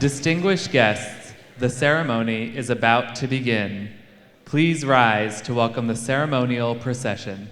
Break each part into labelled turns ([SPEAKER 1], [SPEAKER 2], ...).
[SPEAKER 1] Distinguished guests, the ceremony is about to begin. Please rise to welcome the ceremonial procession.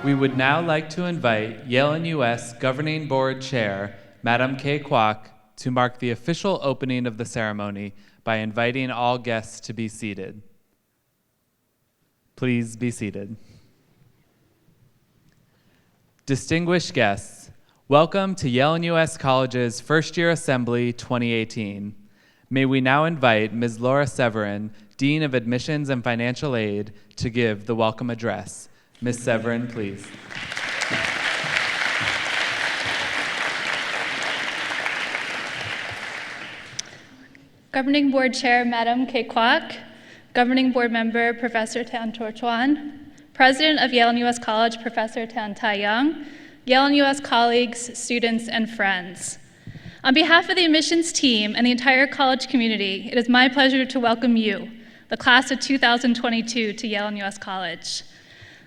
[SPEAKER 1] We would now like to invite Yale-NUS Governing Board Chair, Madam Kay Kwok, to mark the official opening of the ceremony by inviting all guests to be seated. Please be seated. Distinguished guests, welcome to Yale-NUS College's First Year Assembly 2018. May we now invite Ms. Laura Severin, Dean of Admissions and Financial Aid, to give the welcome address. Ms. Severin, please.
[SPEAKER 2] Governing Board Chair, Madam Kay Kwok, Governing Board Member, Professor Tan Tor Chuan, President of Yale-NUS College, Professor Tan Tai Young, Yale-NUS colleagues, students, and friends. On behalf of the admissions team and the entire college community, it is my pleasure to welcome you, the class of 2022, to Yale-NUS College.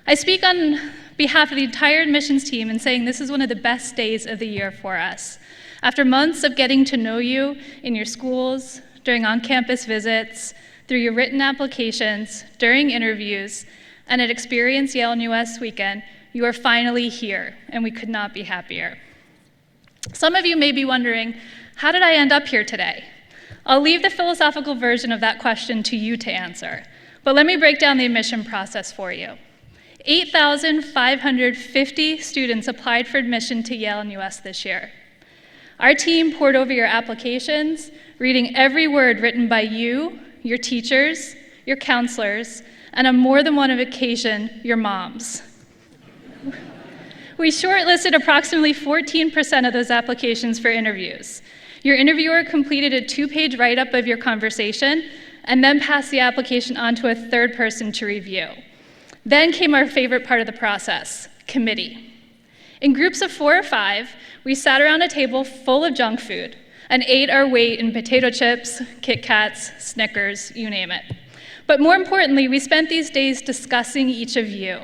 [SPEAKER 2] I speak on behalf of the entire admissions team in saying this is one of the best days of the year for us. After months of getting to know you in your schools, during on-campus visits, through your written applications, during interviews, and at Experience Yale-NUS Weekend, you are finally here, and we could not be happier. Some of you may be wondering, how did I end up here today? I'll leave the philosophical version of that question to you to answer, but let me break down the admission process for you. 8,550 students applied for admission to Yale-NUS this year. Our team pored over your applications, reading every word written by you, your teachers, your counselors, and on more than one occasion, your moms. We shortlisted approximately 14% of those applications for interviews. Your interviewer completed a 2-page write-up of your conversation and then passed the application on to a third person to review. Then came our favorite part of the process, committee. In groups of 4 or 5, we sat around a table full of junk food and ate our weight in potato chips, Kit Kats, Snickers, you name it. But more importantly, we spent these days discussing each of you.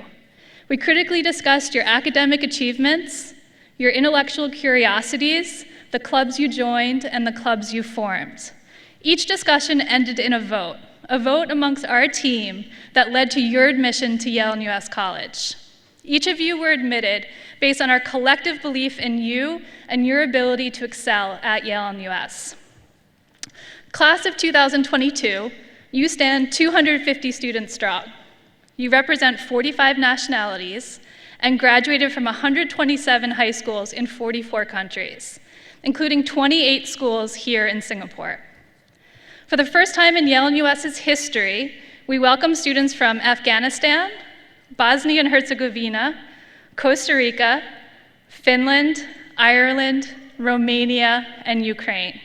[SPEAKER 2] We critically discussed your academic achievements, your intellectual curiosities, the clubs you joined, and the clubs you formed. Each discussion ended in a vote amongst our team that led to your admission to Yale-NUS College. Each of you were admitted based on our collective belief in you and your ability to excel at Yale-NUS. Class of 2022, you stand 250 students strong. You represent 45 nationalities and graduated from 127 high schools in 44 countries, including 28 schools here in Singapore. For the first time in Yale-NUS's history, we welcome students from Afghanistan, Bosnia and Herzegovina, Costa Rica, Finland, Ireland, Romania, and Ukraine.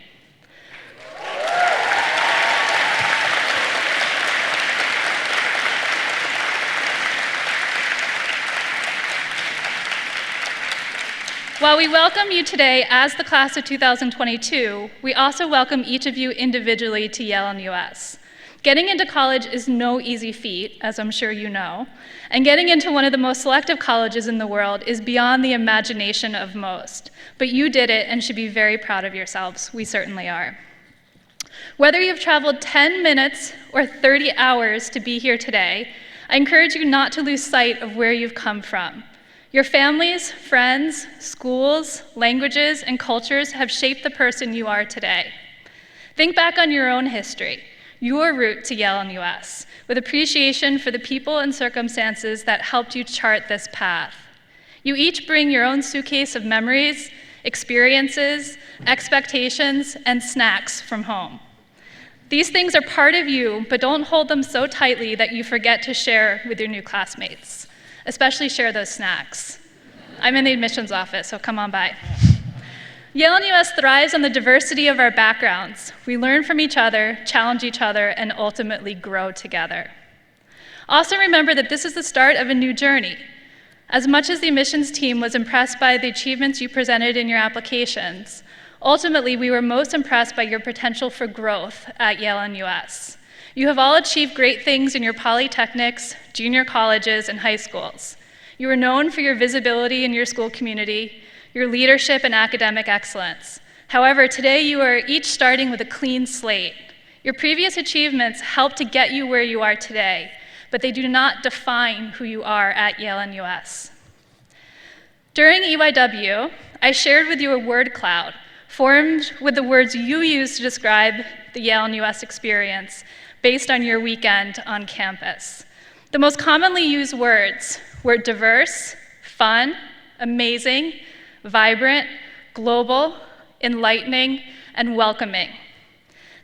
[SPEAKER 2] While we welcome you today as the class of 2022, we also welcome each of you individually to Yale-NUS. Getting into college is no easy feat, as I'm sure you know, and getting into one of the most selective colleges in the world is beyond the imagination of most. But you did it and should be very proud of yourselves. We certainly are. Whether you've traveled 10 minutes or 30 hours to be here today, I encourage you not to lose sight of where you've come from. Your families, friends, schools, languages, and cultures have shaped the person you are today. Think back on your own history, your route to Yale-NUS, with appreciation for the people and circumstances that helped you chart this path. You each bring your own suitcase of memories, experiences, expectations, and snacks from home. These things are part of you, but don't hold them so tightly that you forget to share with your new classmates. Especially share those snacks. I'm in the admissions office, so come on by. Yale-NUS thrives on the diversity of our backgrounds. We learn from each other, challenge each other, and ultimately grow together. Also remember that this is the start of a new journey. As much as the admissions team was impressed by the achievements you presented in your applications, ultimately we were most impressed by your potential for growth at Yale-NUS. You have all achieved great things in your polytechnics, junior colleges, and high schools. You are known for your visibility in your school community, your leadership and academic excellence. However, today you are each starting with a clean slate. Your previous achievements helped to get you where you are today, but they do not define who you are at Yale-NUS. During EYW, I shared with you a word cloud formed with the words you used to describe the Yale-NUS experience based on your weekend on campus. The most commonly used words were diverse, fun, amazing, vibrant, global, enlightening, and welcoming.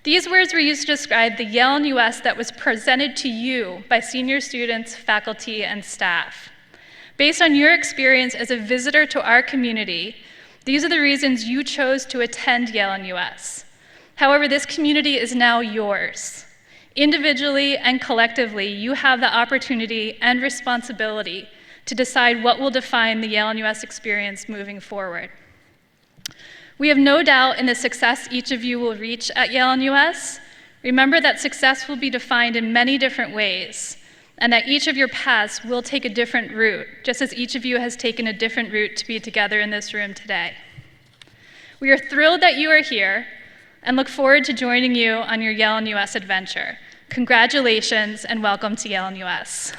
[SPEAKER 2] These words were used to describe the Yale-NUS that was presented to you by senior students, faculty, and staff. Based on your experience as a visitor to our community, these are the reasons you chose to attend Yale-NUS. However, this community is now yours. Individually and collectively, you have the opportunity and responsibility to decide what will define the Yale-NUS experience moving forward. We have no doubt in the success each of you will reach at Yale-NUS. Remember that success will be defined in many different ways, and that each of your paths will take a different route, just as each of you has taken a different route to be together in this room today. We are thrilled that you are here, and look forward to joining you on your Yale-NUS adventure. Congratulations and welcome to Yale-NUS.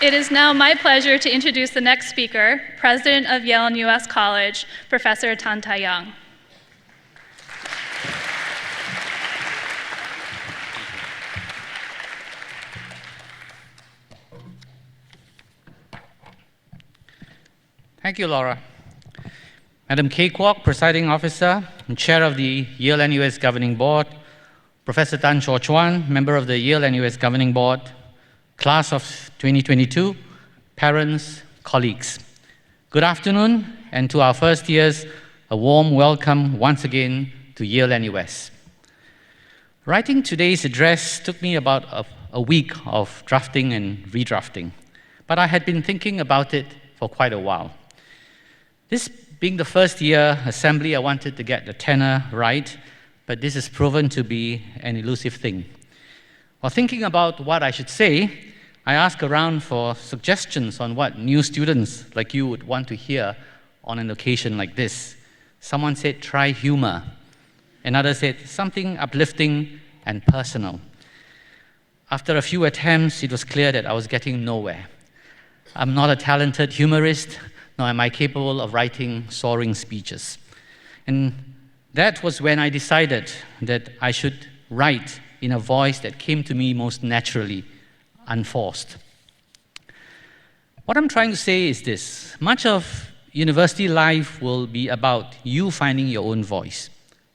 [SPEAKER 2] It is now my pleasure to introduce the next speaker, President of Yale-NUS College, Professor Tan Tai-Young.
[SPEAKER 3] Thank you, Laura. Madam Kay Kwok, Presiding Officer and Chair of the Yale-NUS Governing Board, Professor Tan Cho Chuan, Member of the Yale-NUS Governing Board, Class of 2022, parents, colleagues. Good afternoon, and to our first years, a warm welcome once again to Yale-NUS. Writing today's address took me about a week of drafting and redrafting, but I had been thinking about it for quite a while. This being the first year assembly, I wanted to get the tenor right, but this has proven to be an elusive thing. While thinking about what I should say, I asked around for suggestions on what new students like you would want to hear on an occasion like this. Someone said, try humor. Another said, something uplifting and personal. After a few attempts, it was clear that I was getting nowhere. I'm not a talented humorist, nor am I capable of writing soaring speeches. And that was when I decided that I should write in a voice that came to me most naturally, unforced. What I'm trying to say is this: much of university life will be about you finding your own voice,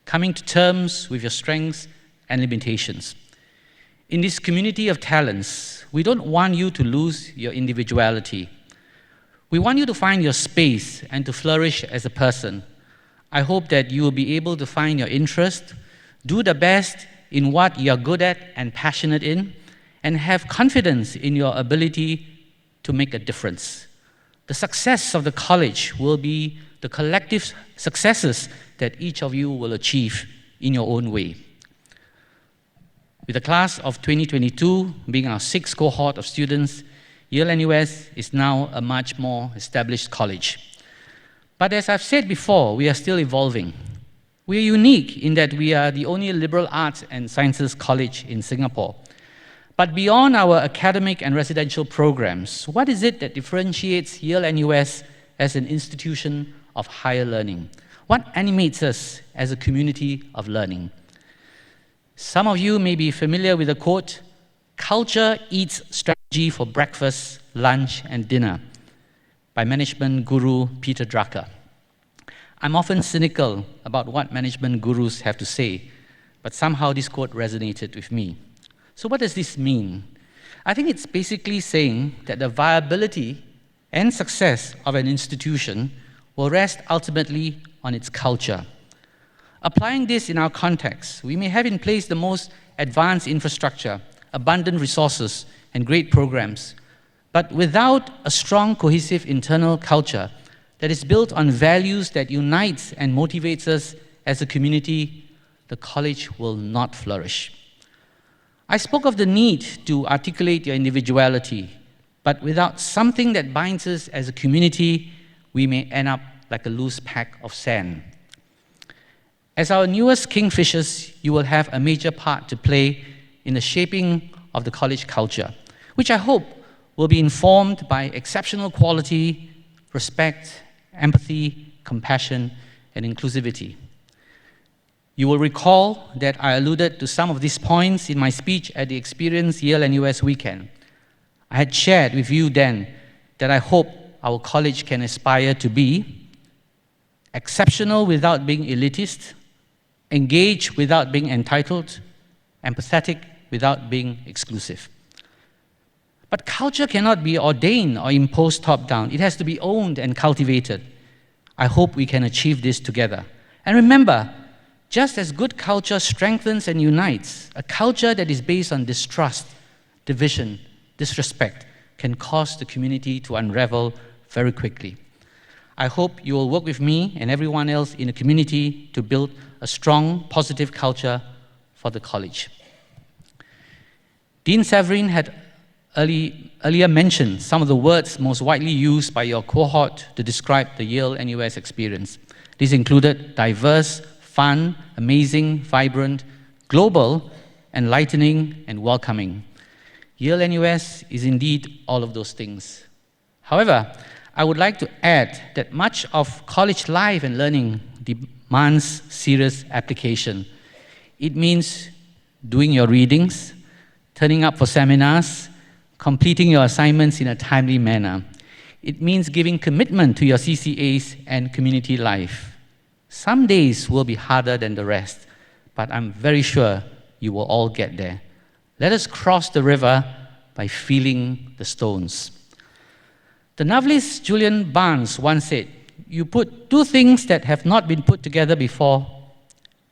[SPEAKER 3] coming to terms with your strengths and limitations. In this community of talents, we don't want you to lose your individuality. We want you to find your space and to flourish as a person. I hope that you will be able to find your interest, do the best in what you are good at and passionate in, and have confidence in your ability to make a difference. The success of the college will be the collective successes that each of you will achieve in your own way. With the class of 2022 being our 6th cohort of students, Yale-NUS is now a much more established college. But as I've said before, we are still evolving. We are unique in that we are the only liberal arts and sciences college in Singapore. But beyond our academic and residential programs, what is it that differentiates Yale-NUS as an institution of higher learning? What animates us as a community of learning? Some of you may be familiar with the quote, "Culture eats strategy for breakfast, lunch, and dinner," by management guru Peter Drucker. I'm often cynical about what management gurus have to say, but somehow this quote resonated with me. So what does this mean? I think it's basically saying that the viability and success of an institution will rest ultimately on its culture. Applying this in our context, we may have in place the most advanced infrastructure, abundant resources, and great programs, but without a strong, cohesive internal culture that is built on values that unites and motivates us as a community, the college will not flourish. I spoke of the need to articulate your individuality, but without something that binds us as a community, we may end up like a loose pack of sand. As our newest kingfishers, you will have a major part to play in the shaping of the college culture, which I hope will be informed by exceptional quality, respect, empathy, compassion, and inclusivity. You will recall that I alluded to some of these points in my speech at the Experience Yale-NUS weekend. I had shared with you then that I hope our college can aspire to be exceptional without being elitist, engaged without being entitled, empathetic without being exclusive. But culture cannot be ordained or imposed top-down. It has to be owned and cultivated. I hope we can achieve this together. And remember, just as good culture strengthens and unites, a culture that is based on distrust, division, disrespect can cause the community to unravel very quickly. I hope you will work with me and everyone else in the community to build a strong, positive culture for the college. Dean Severin had earlier mentioned some of the words most widely used by your cohort to describe the Yale-NUS experience. These included diverse, fun, amazing, vibrant, global, enlightening, and welcoming. Yale-NUS is indeed all of those things. However, I would like to add that much of college life and learning demands serious application. It means doing your readings, turning up for seminars, completing your assignments in a timely manner. It means giving commitment to your CCAs and community life. Some days will be harder than the rest, but I'm very sure you will all get there. Let us cross the river by feeling the stones. The novelist Julian Barnes once said, "You put two things that have not been put together before,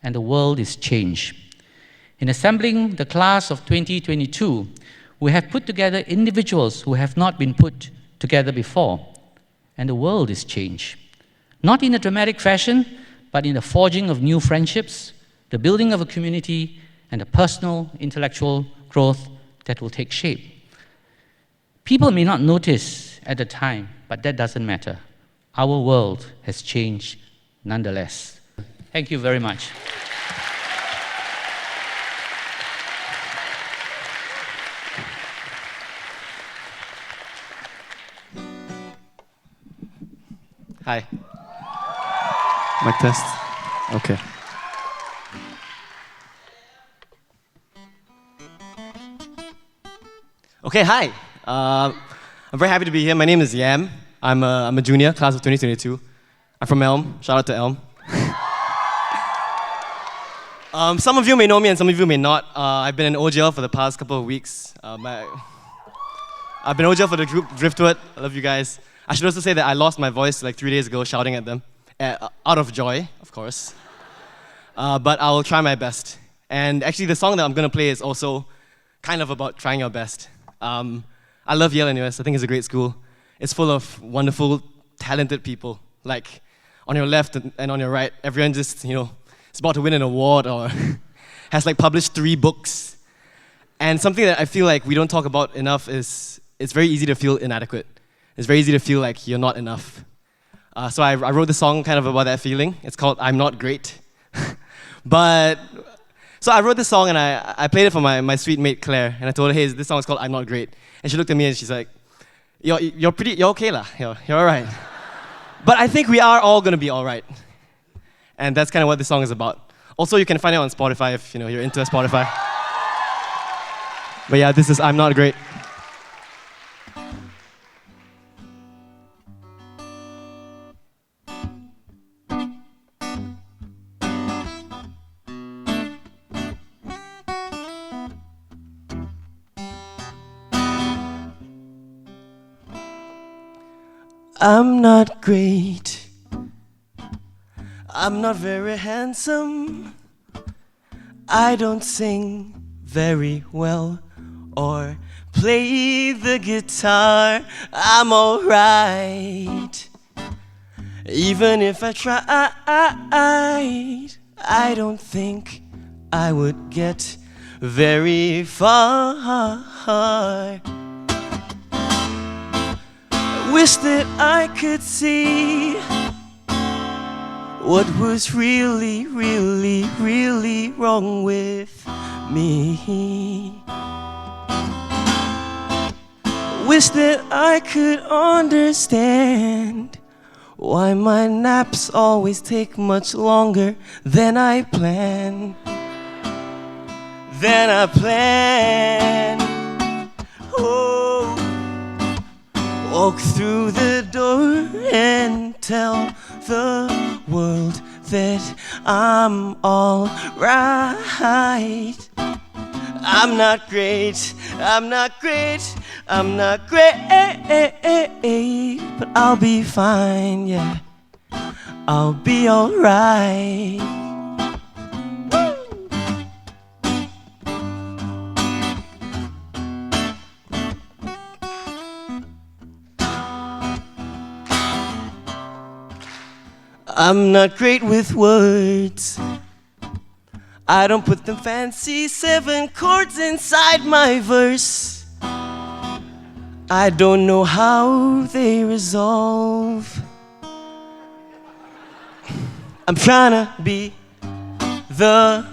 [SPEAKER 3] and the world is changed." In assembling the class of 2022, we have put together individuals who have not been put together before, and the world is changed. Not in a dramatic fashion, but in the forging of new friendships, the building of a community, and the personal, intellectual growth that will take shape. People may not notice at the time, but that doesn't matter. Our world has changed nonetheless. Thank you very much.
[SPEAKER 4] Hi. Mic test. Okay. Okay, hi. I'm very happy to be here. My name is Yam. I'm a junior, class of 2022. I'm from Elm. Shout out to Elm. Some of you may know me and some of you may not. I've been in OGL for the past couple of weeks. I've been OGL for the group Driftwood. I love you guys. I should also say that I lost my voice like 3 days ago shouting at them. Out of joy, of course. But I will try my best. And actually, the song that I'm going to play is also kind of about trying your best. I love Yale-NUS. I think it's a great school. It's full of wonderful, talented people. Like, on your left and on your right, everyone just, is about to win an award or has like published 3 books. And something that I feel like we don't talk about enough is it's very easy to feel inadequate. It's very easy to feel like you're not enough. So I wrote the song kind of about that feeling. It's called I'm Not Great. So I wrote this song and I played it for my sweet mate Claire, and I told her, hey, this song is called I'm Not Great. And she looked at me and she's like, you're okay lah, you're all right. But I think we are all gonna be all right. And that's kind of what this song is about. Also, you can find it on Spotify if you're into Spotify. But yeah, this is I'm Not Great. I'm not great. I'm not very handsome. I don't sing very well or play the guitar. I'm alright. Even if I tried, I don't think I would get very far. Wish that I could see what was really, really, really wrong with me. Wish that I could understand why my naps always take much longer than I plan. Oh. Walk through the door and tell the world that I'm all right. I'm not great, I'm not great, I'm not great, but I'll be fine, yeah. I'll be all right. I'm not great with words. I don't put them fancy 7 chords inside my verse. I don't know how they resolve. I'm trying to be the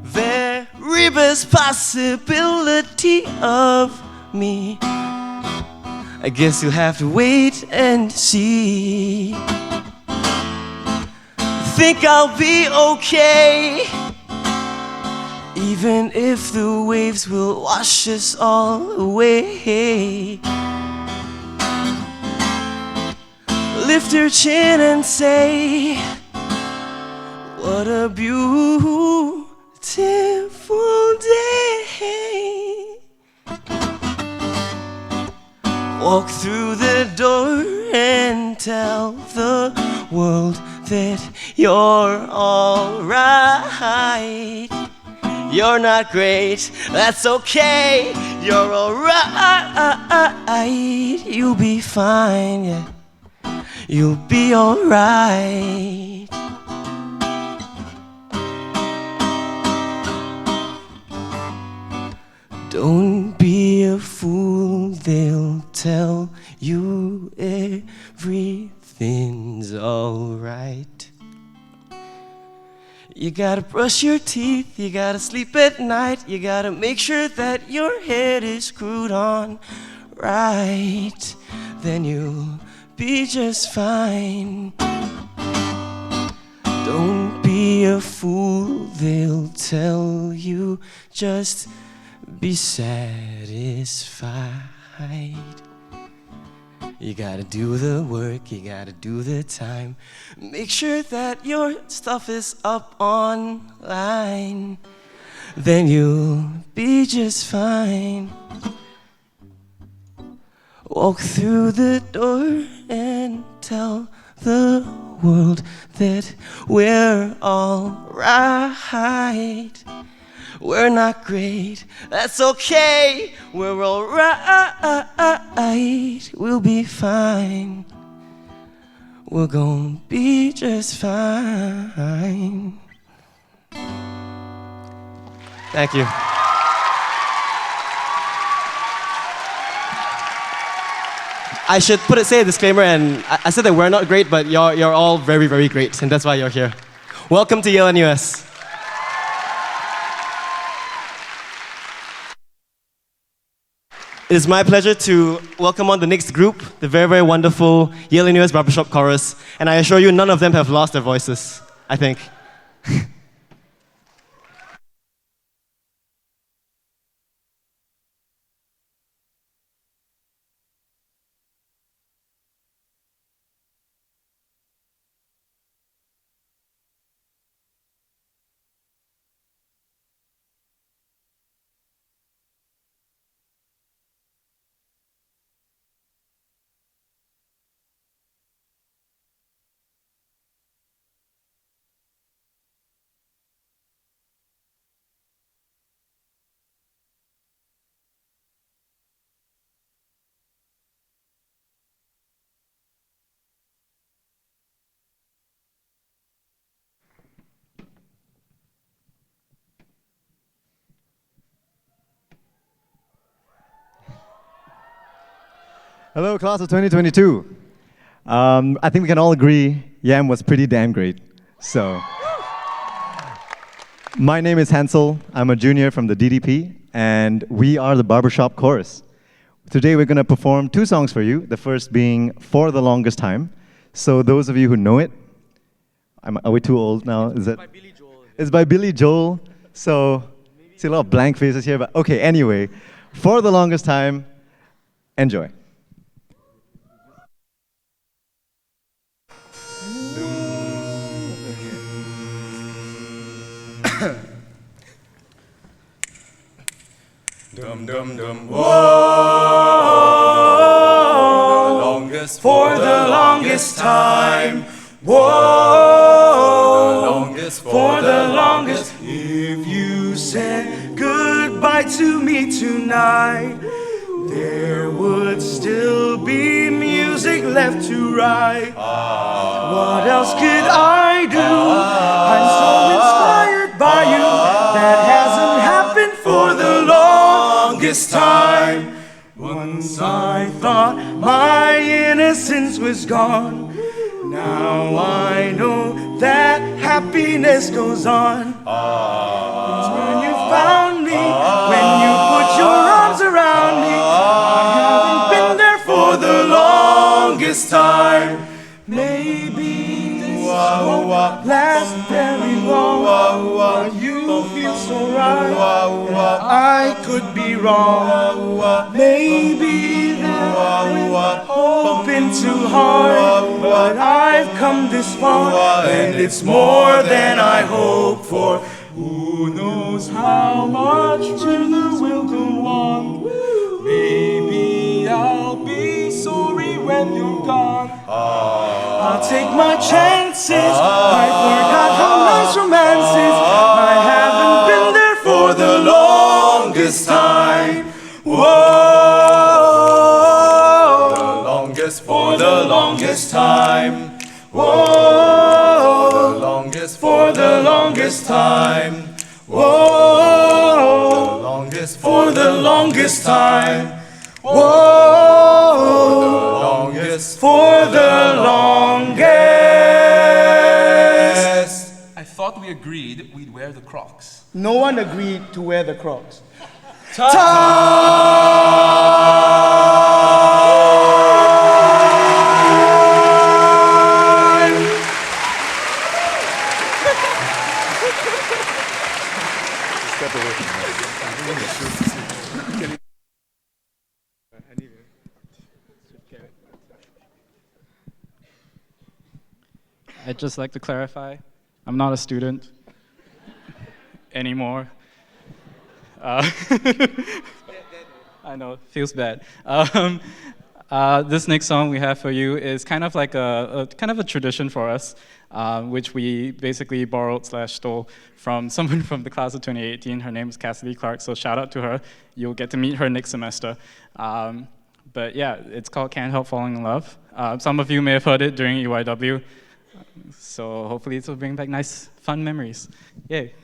[SPEAKER 4] very best possibility of me. I guess you'll have to wait and see. Think I'll be okay, even if the waves will wash us all away. Lift your chin and say, what a beautiful day. Walk through the door and tell the world that you're all right. You're not great, that's okay. You're all right. You'll be fine, yeah. You'll be all right. Don't be a fool, they'll tell you everything's alright. You gotta brush your teeth, you gotta sleep at night, you gotta make sure that your head is screwed on right. Then you'll be just fine. Don't be a fool, they'll tell you, just be satisfied. You gotta do the work, you gotta do the time. Make sure that your stuff is up online. Then you'll be just fine. Walk through the door and tell the world that we're all right. we're not great. That's okay, we're alright. We'll be fine. We're gonna be just fine. Thank you. I should say a disclaimer, and I said that we're not great, but you're all very, very great, and that's why you're here. Welcome to Yale-NUS. It is my pleasure to welcome on the next group, the very, very wonderful Yale-NUS Barbershop Chorus, and I assure you none of them have lost their voices, I think.
[SPEAKER 5] Hello, class of 2022. I think we can all agree Yam was pretty damn great. So, my name is Hansel. I'm a junior from the DDP, and we are the Barbershop Chorus. Today we're going to perform 2 songs for you, the first being For the Longest Time. So those of you who know it, are we too old now? Is it? It's by Billy Joel. It's by Billy Joel. So, see a lot of blank faces here, but okay, anyway. For the Longest Time, enjoy.
[SPEAKER 6] Dum dum dum. Whoa, for the longest time. Whoa, for the longest. If you said goodbye to me tonight, there would still be music left to write. What else could I do? I'm so inspired by you. That hasn't happened for the longest time. Once I thought my innocence was gone. Now I know that happiness goes on. It's when you found me, when you put your arms around me. I haven't been there for the longest time. Maybe this won't last very long, but you feel so right that I could be wrong. Maybe that I've been too hard, but I've come this far, and it's more than I hoped for. Who knows how much further we'll go on? Maybe I'll be sorry when you're gone. I'll take my chances. I forgot how nice romance is. I haven't been there for the longest time. Whoa, the longest for the longest time. Whoa, the longest for the longest time. Whoa, the longest for the longest time. Whoa, the longest for the longest.
[SPEAKER 7] I thought we agreed we'd wear the Crocs.
[SPEAKER 6] No one agreed to wear the Crocs.
[SPEAKER 8] I'd just like to clarify, I'm not a student anymore. I know, it feels bad. This next song we have for you is kind of like a tradition for us, which we basically borrowed / stole from someone from the class of 2018. Her name is Cassidy Clark, so shout out to her. You'll get to meet her next semester. But yeah, it's called Can't Help Falling in Love. Some of you may have heard it during EYW, so hopefully it will bring back nice, fun memories. Yay.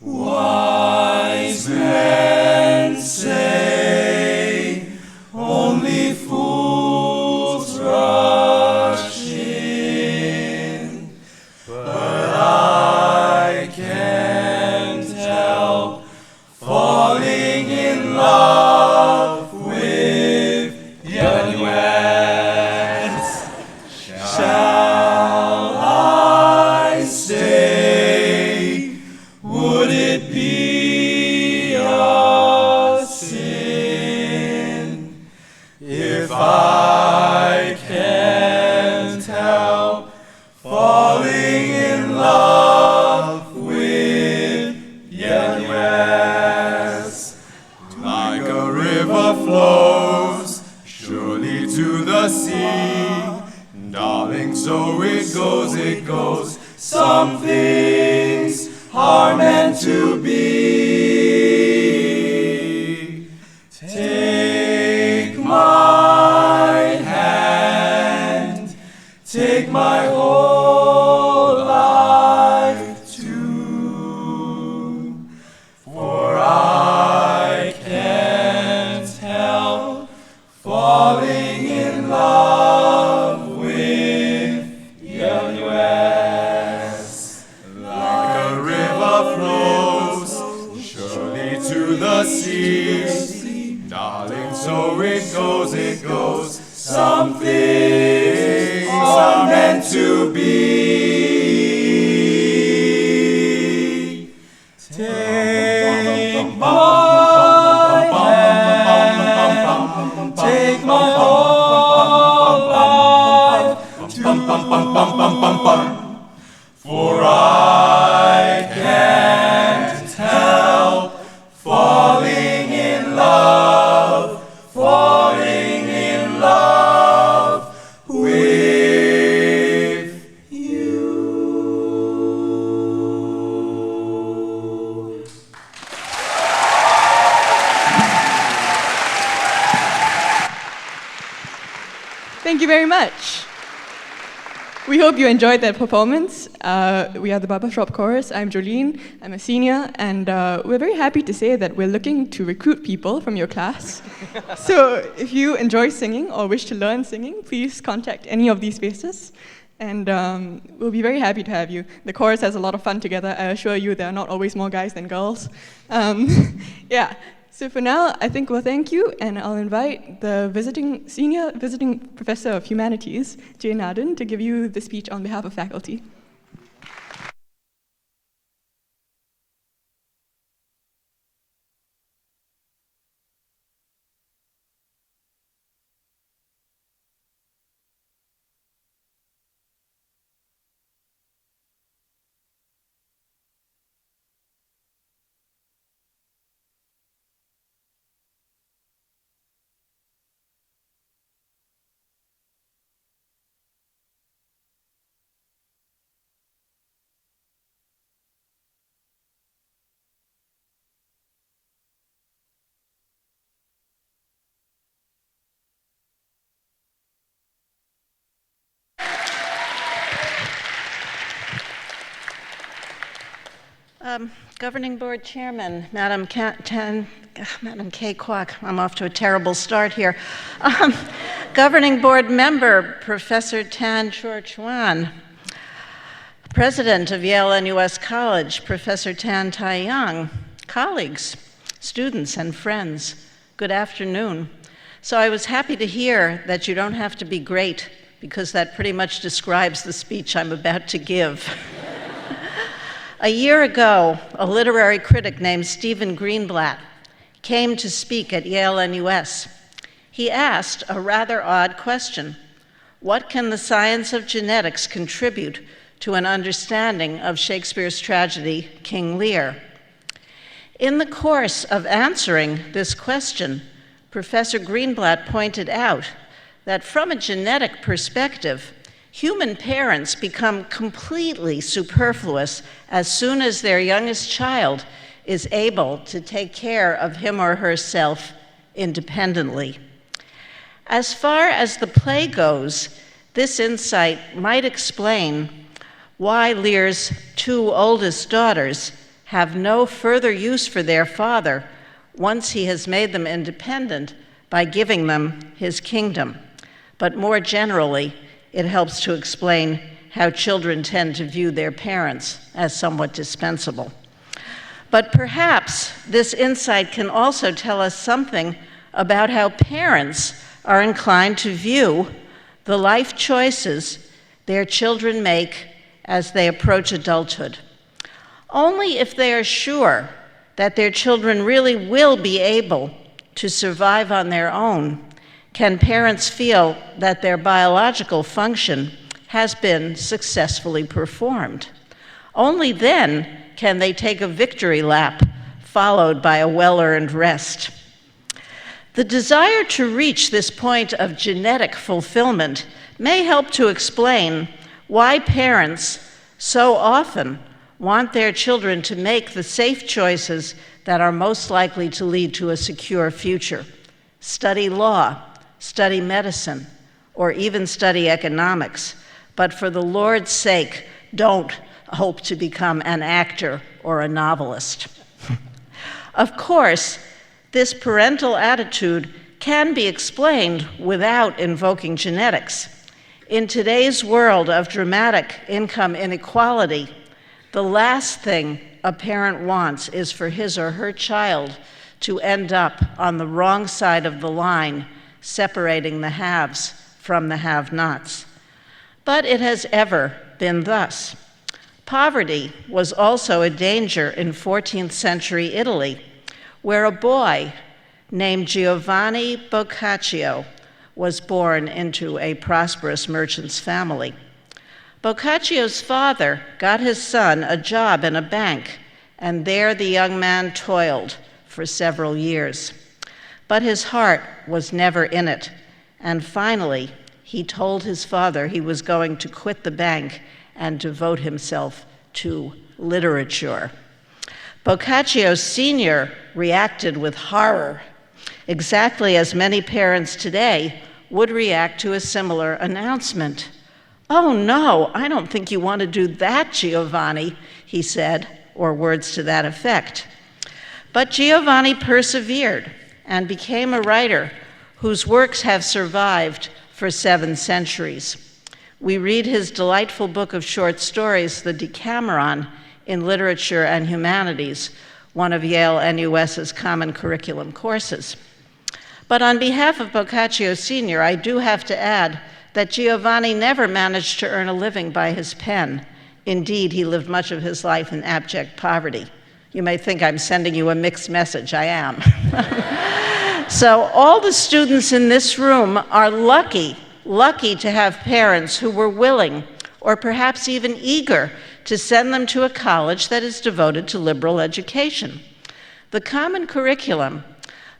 [SPEAKER 6] Wise men say only fools rush in, but I can't help falling in love with Yale-NUS. Shall I stay? Would it be a sin if I can't help falling in love with Yale-NUS? Like a river flows surely to the sea, darling, so it goes, it goes. Some things are meant to be. Take my hand, take my whole life too, for I can't help falling in love with Yale-NUS. Like a river flows surely to the sea, darling, so it goes, it goes. Some things are meant to be. Take my hand, take my whole life too, for I can't help falling in love with you.
[SPEAKER 9] Thank you very much. We hope you enjoyed that performance. We are the Barbershop Chorus. I'm Jolene, I'm a senior, and we're very happy to say that we're looking to recruit people from your class. So if you enjoy singing or wish to learn singing, please contact any of these faces, and we'll be very happy to have you. The chorus has a lot of fun together. I assure you there are not always more guys than girls. Yeah. So for now, I think we'll thank you, and I'll invite the senior visiting professor of humanities, Jay Naden, to give you the speech on behalf of faculty.
[SPEAKER 10] Governing Board Chairman, Madam Kay Kwok, I'm off to a terrible start here. Governing Board Member, Professor Tan Chor Chuan, President of Yale-NUS College, Professor Tan Tai Young, colleagues, students, and friends, good afternoon. So I was happy to hear that you don't have to be great, because that pretty much describes the speech I'm about to give. A year ago, a literary critic named Stephen Greenblatt came to speak at Yale-NUS. He asked a rather odd question: what can the science of genetics contribute to an understanding of Shakespeare's tragedy, King Lear? In the course of answering this question, Professor Greenblatt pointed out that from a genetic perspective, human parents become completely superfluous as soon as their youngest child is able to take care of him or herself independently. As far as the play goes, this insight might explain why Lear's two oldest daughters have no further use for their father once he has made them independent by giving them his kingdom. But more generally, it helps to explain how children tend to view their parents as somewhat dispensable. But perhaps this insight can also tell us something about how parents are inclined to view the life choices their children make as they approach adulthood. Only if they are sure that their children really will be able to survive on their own can parents feel that their biological function has been successfully performed. Only then can they take a victory lap followed by a well-earned rest. The desire to reach this point of genetic fulfillment may help to explain why parents so often want their children to make the safe choices that are most likely to lead to a secure future. Study law, study medicine, or even study economics. But for the Lord's sake, don't hope to become an actor or a novelist. Of course, this parental attitude can be explained without invoking genetics. In today's world of dramatic income inequality, the last thing a parent wants is for his or her child to end up on the wrong side of the line, separating the haves from the have-nots. But it has ever been thus. Poverty was also a danger in 14th century Italy, where a boy named Giovanni Boccaccio was born into a prosperous merchant's family. Boccaccio's father got his son a job in a bank, and there the young man toiled for several years. But his heart was never in it, and finally, he told his father he was going to quit the bank and devote himself to literature. Boccaccio Sr. reacted with horror, exactly as many parents today would react to a similar announcement. "Oh no, I don't think you want to do that, Giovanni," he said, or words to that effect. But Giovanni persevered and became a writer whose works have survived for 7 centuries. We read his delightful book of short stories, The Decameron, in Literature and Humanities, one of Yale-NUS's common curriculum courses. But on behalf of Boccaccio Sr., I do have to add that Giovanni never managed to earn a living by his pen. Indeed, he lived much of his life in abject poverty. You may think I'm sending you a mixed message. I am. So all the students in this room are lucky to have parents who were willing, or perhaps even eager, to send them to a college that is devoted to liberal education. The common curriculum,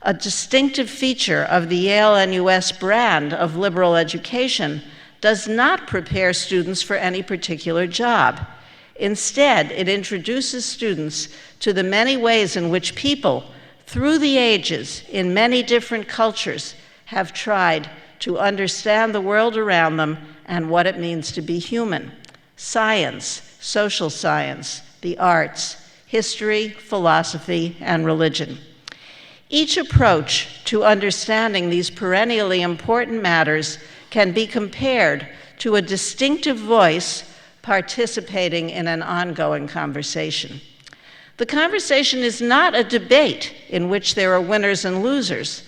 [SPEAKER 10] a distinctive feature of the Yale-NUS brand of liberal education, does not prepare students for any particular job. Instead, it introduces students to the many ways in which people, through the ages, in many different cultures, have tried to understand the world around them and what it means to be human. Science, social science, the arts, history, philosophy, and religion. Each approach to understanding these perennially important matters can be compared to a distinctive voice participating in an ongoing conversation. The conversation is not a debate in which there are winners and losers.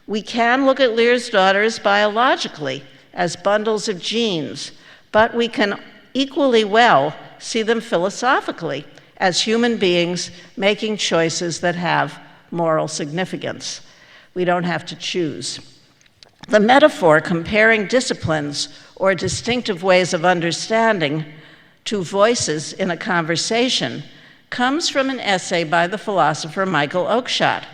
[SPEAKER 10] We can look at Lear's daughters biologically as bundles of genes, but we can equally well see them philosophically as human beings making choices that have moral significance. We don't have to choose. The metaphor comparing disciplines or distinctive ways of understanding to voices in a conversation comes from an essay by the philosopher Michael Oakeshott.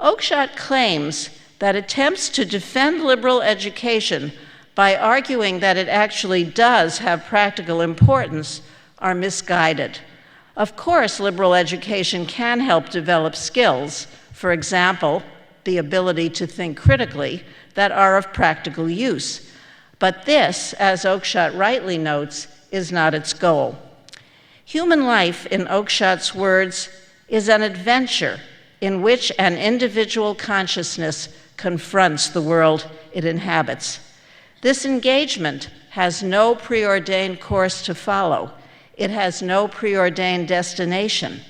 [SPEAKER 10] Oakeshott claims that attempts to defend liberal education by arguing that it actually does have practical importance are misguided. Of course, liberal education can help develop skills, for example, the ability to think critically, that are of practical use. But this, as Oakeshott rightly notes, is not its goal. Human life, in Oakeshott's words, is an adventure in which an individual consciousness confronts the world it inhabits. This engagement has no preordained course to follow. It has no preordained destination.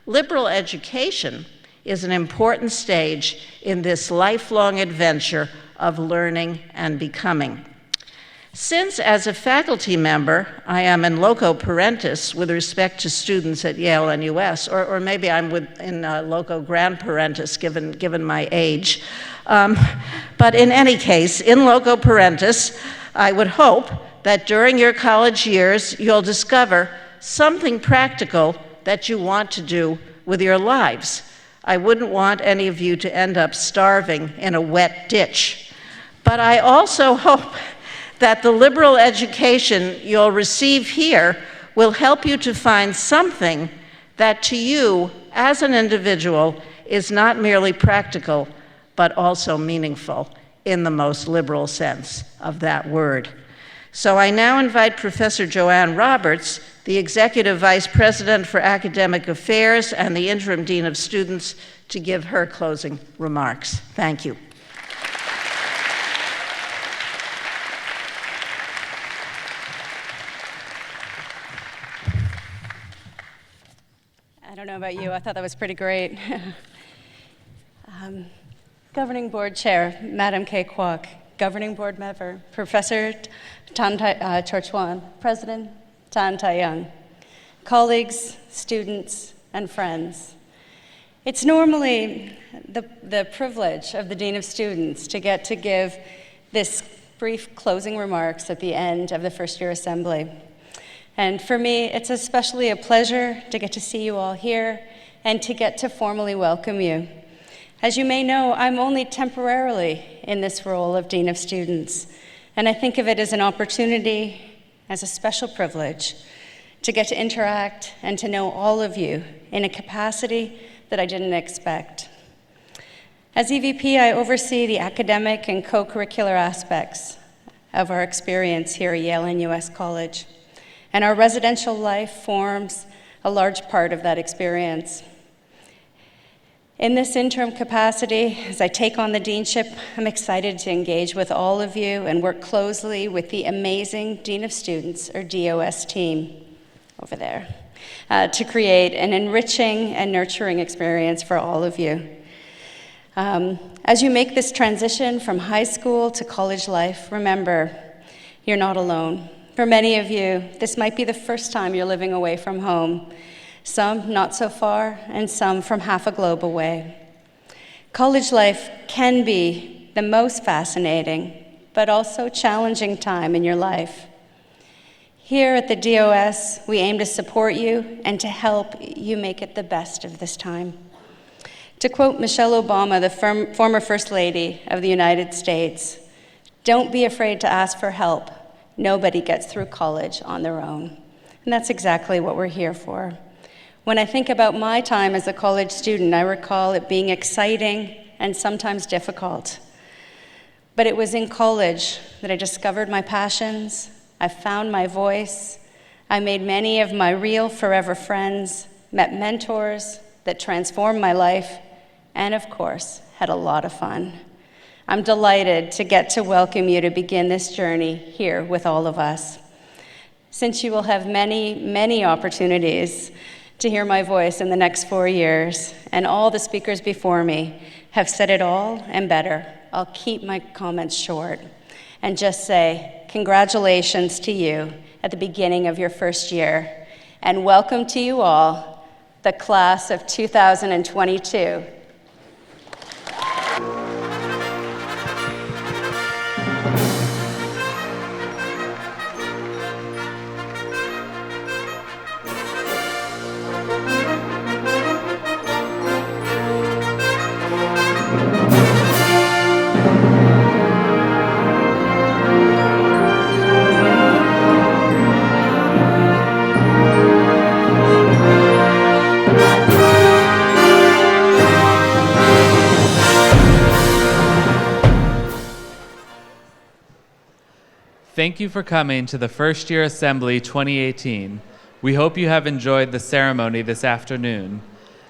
[SPEAKER 10] Liberal education is an important stage in this lifelong adventure of learning and becoming. Since, as a faculty member, I am in loco parentis with respect to students at Yale-NUS, or maybe I'm in loco grand parentis given my age, but in any case, in loco parentis, I would hope that during your college years you'll discover something practical that you want to do with your lives. I wouldn't want any of you to end up starving in a wet ditch. But I also hope that the liberal education you'll receive here will help you to find something that to you as an individual is not merely practical, but also meaningful in the most liberal sense of that word. So I now invite Professor Joanne Roberts, the Executive Vice President for Academic Affairs and the Interim Dean of Students, to give her closing remarks. Thank you.
[SPEAKER 11] I don't know about you, I thought that was pretty great. Governing Board Chair, Madam Kay Kwok, Governing Board Member, Professor Tan Chor-Chuan, President Tan Tai-Young, colleagues, students, and friends. It's normally the privilege of the Dean of Students to get to give this brief closing remarks at the end of the first year assembly. And for me, it's especially a pleasure to get to see you all here and to get to formally welcome you. As you may know, I'm only temporarily in this role of Dean of Students, and I think of it as an opportunity, as a special privilege, to get to interact and to know all of you in a capacity that I didn't expect. As EVP, I oversee the academic and co-curricular aspects of our experience here at Yale-NUS College. And our residential life forms a large part of that experience. In this interim capacity, as I take on the deanship, I'm excited to engage with all of you and work closely with the amazing Dean of Students, or DOS team, over there, to create an enriching and nurturing experience for all of you. As you make this transition from high school to college life, remember, you're not alone. For many of you, this might be the first time you're living away from home. Some not so far, and some from half a globe away. College life can be the most fascinating, but also challenging time in your life. Here at the DOS, we aim to support you and to help you make it the best of this time. To quote Michelle Obama, the former First Lady of the United States, "Don't be afraid to ask for help. Nobody gets through college on their own." And that's exactly what we're here for. When I think about my time as a college student, I recall it being exciting and sometimes difficult. But it was in college that I discovered my passions, I found my voice, I made many of my real forever friends, met mentors that transformed my life, and of course, had a lot of fun. I'm delighted to get to welcome you to begin this journey here with all of us. Since you will have many, many opportunities to hear my voice in the next 4 years, and all the speakers before me have said it all and better, I'll keep my comments short and just say congratulations to you at the beginning of your first year, and welcome to you all, the class of 2022.
[SPEAKER 1] Thank you for coming to the First Year Assembly 2018. We hope you have enjoyed the ceremony this afternoon.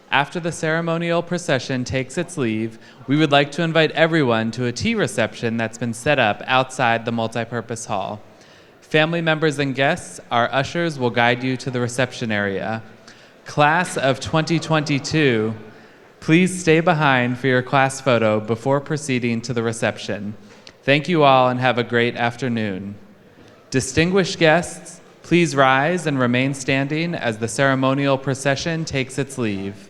[SPEAKER 1] After the ceremonial procession takes its leave, we would like to invite everyone to a tea reception that's been set up outside the multipurpose hall. Family members and guests, our ushers will guide you to the reception area. Class of 2022, please stay behind for your class photo before proceeding to the reception. Thank you all and have a great afternoon. Distinguished guests, please rise and remain standing as the ceremonial procession takes its leave.